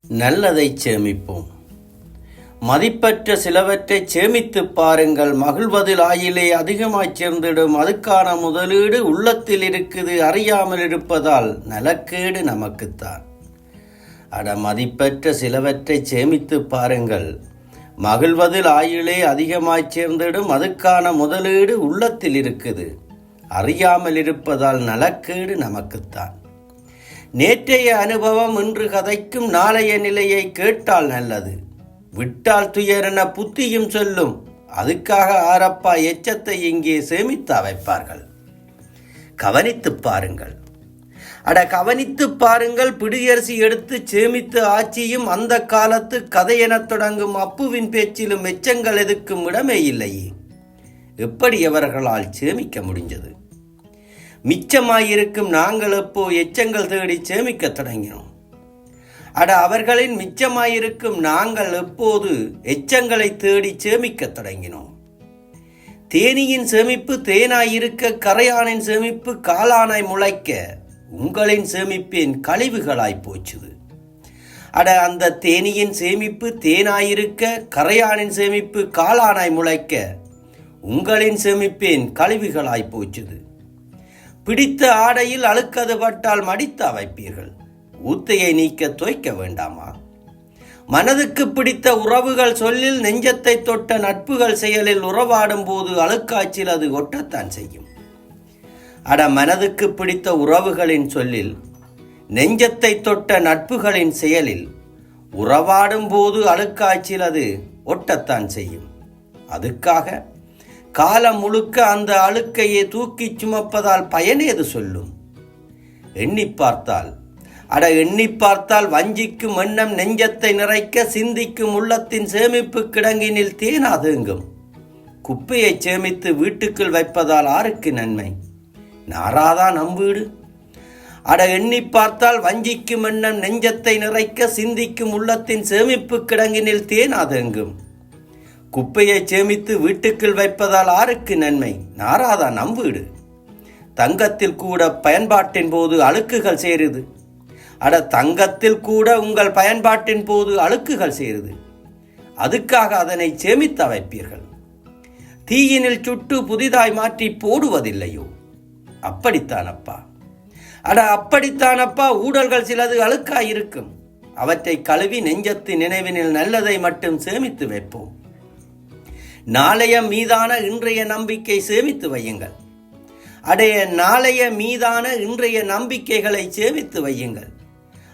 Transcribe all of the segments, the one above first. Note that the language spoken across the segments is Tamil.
நல்லதைச் சேமிப்போம். மதிப்பற்ற சிலவற்றை சேமித்துப் பாருங்கள். மகிழ்வதில் ஆயிலே அதிகமாய்ச் சேர்ந்திடும். அதுக்கான முதலீடு உள்ளத்தில் இருக்குது. அறியாமல் இருப்பதால் நலக்கேடு நமக்குத்தான். மதிப்பற்ற சிலவற்றை சேமித்துப் பாருங்கள். மகிழ்வதில் ஆயிலே அதிகமாய்ச் சேர்ந்திடும். அதுக்கான முதலீடு உள்ளத்தில் இருக்குது. அறியாமல் இருப்பதால் நலக்கேடு நமக்குத்தான். நேற்றைய அனுபவம் இன்று கதைக்கும். நாளைய நிலையை கேட்டால் நல்லது. விட்டால் துயரென புத்தியும் சொல்லும். அதுக்காக ஆரப்பா எச்சத்தை இங்கே சேமித்து வைப்பார்கள். கவனித்துப் பாருங்கள். கவனித்துப் பாருங்கள். பிடியரிசி எடுத்து சேமித்து ஆட்சியும் அந்த காலத்து கதையெனத் தொடங்கும் அப்புவின் பேச்சிலும் எச்சங்கள் எதுக்கும் இடமே இல்லையே. எப்படி அவர்களால் சேமிக்க முடிஞ்சது? மிச்சமாயிருக்கும் நாங்கள் எப்போ எச்சங்கள் தேடி சேமிக்க தொடங்கினோம்? அவர்களின் மிச்சமாயிருக்கும் நாங்கள் எப்போது எச்சங்களை தேடி சேமிக்க தொடங்கினோம்? தேனியின் சேமிப்பு தேனாயிருக்க, கரையானின் சேமிப்பு காளானாய் முளைக்க, உங்களின் சேமிப்பின் கழிவுகளாய் போச்சுது. அந்த தேனியின் சேமிப்பு தேனாயிருக்க, கரையானின் சேமிப்பு காளானாய் முளைக்க, உங்களின் சேமிப்பின் கழிவுகளாய் போச்சுது. பிடித்த ஆடையில் அழுக்கது பட்டால் மடித்து வைப்பீர்கள். ஊத்தையை நீக்க துவைக்க வேண்டாமா? மனதுக்கு பிடித்த உறவுகள் சொல்லில், நெஞ்சத்தை தொட்ட நட்புகள் செயலில் உறவாடும் போது அழுக்காய்ச்சில் அது ஒட்டத்தான் செய்யும். மனதுக்கு பிடித்த உறவுகளின் சொல்லில், நெஞ்சத்தை தொட்ட நட்புகளின் செயலில் உறவாடும் போது அழுக்காய்ச்சில் அது ஒட்டத்தான் செய்யும். அதுக்காக காலம் முழுக்க அந்த அழுக்கையே தூக்கி சுமப்பதால் பயனேது சொல்லும்? எண்ணி பார்த்தால் வஞ்சிக்கும் எண்ணம் நெஞ்சத்தை நிறைக்க, சிந்திக்கும் உள்ளத்தின் சேமிப்பு கிடங்கினில் தேனாதேங்கும். குப்பையை சேமித்து வீட்டுக்குள் வைப்பதால் ஆருக்கு நன்மை? நாராதான் நம் வீடு. எண்ணி பார்த்தால் வஞ்சிக்கும் எண்ணம் நெஞ்சத்தை நிறைக்க, சிந்திக்கும் உள்ளத்தின் சேமிப்பு கிடங்கினில் தேனாதேங்கும். குப்பையை சேமித்து வீட்டுக்குள் வைப்பதால் ஆருக்கு நன்மை? நாராதான் நம் வீடு. தங்கத்தில் கூட பயன்பாட்டின் போது அழுக்குகள் சேருது. தங்கத்தில் கூட உங்கள் பயன்பாட்டின் போது அழுக்குகள் சேருது. அதுக்காக அதனை சேமித்து வைப்பீர்கள். தீயினில் சுட்டு புதிதாய் மாற்றி போடுவதில்லையோ? அப்படித்தானப்பா. அப்படித்தானப்பா. ஊடல்கள் சிலது அழுக்காயிருக்கும். அவற்றை கழுவி நெஞ்சத்தின் நினைவினில் நல்லதை மட்டும் சேமித்து வைப்போம். நாளைய மீதான இன்றைய நம்பிக்கை சேமித்து வையுங்கள். நாளைய மீதான இன்றைய நம்பிக்கைகளை சேமித்து வையுங்கள்.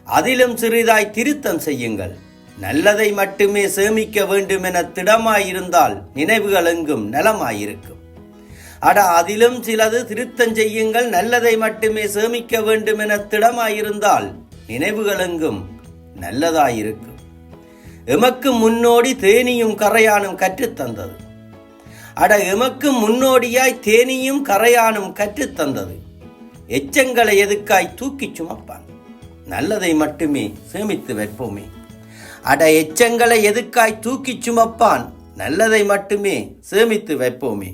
அதிலும் சிறிதாய் திருத்தம் செய்யுங்கள். நல்லதை மட்டுமே சேமிக்க வேண்டும் என திடமாயிருந்தால் நினைவுகள் எங்கும் நலமாயிருக்கும். அதிலும் சிலது திருத்தம் செய்யுங்கள். நல்லதை மட்டுமே சேமிக்க வேண்டும் என திடமாயிருந்தால் நினைவுகள் எங்கும் நல்லதாயிருக்கும். எமக்கு முன்னோடி தேனியும் கரையானும் கற்றுத்தந்தது. எமக்கு முன்னோடியாய் தேனியும் கரையானும் கற்றுத்தந்தது. எச்சங்களை எதுக்காய் தூக்கி சுமப்பான்? நல்லதை மட்டுமே சேமித்து வைப்போமே. எச்சங்களை எதுக்காய் தூக்கி சுமப்பான்? நல்லதை மட்டுமே சேமித்து வைப்போமே.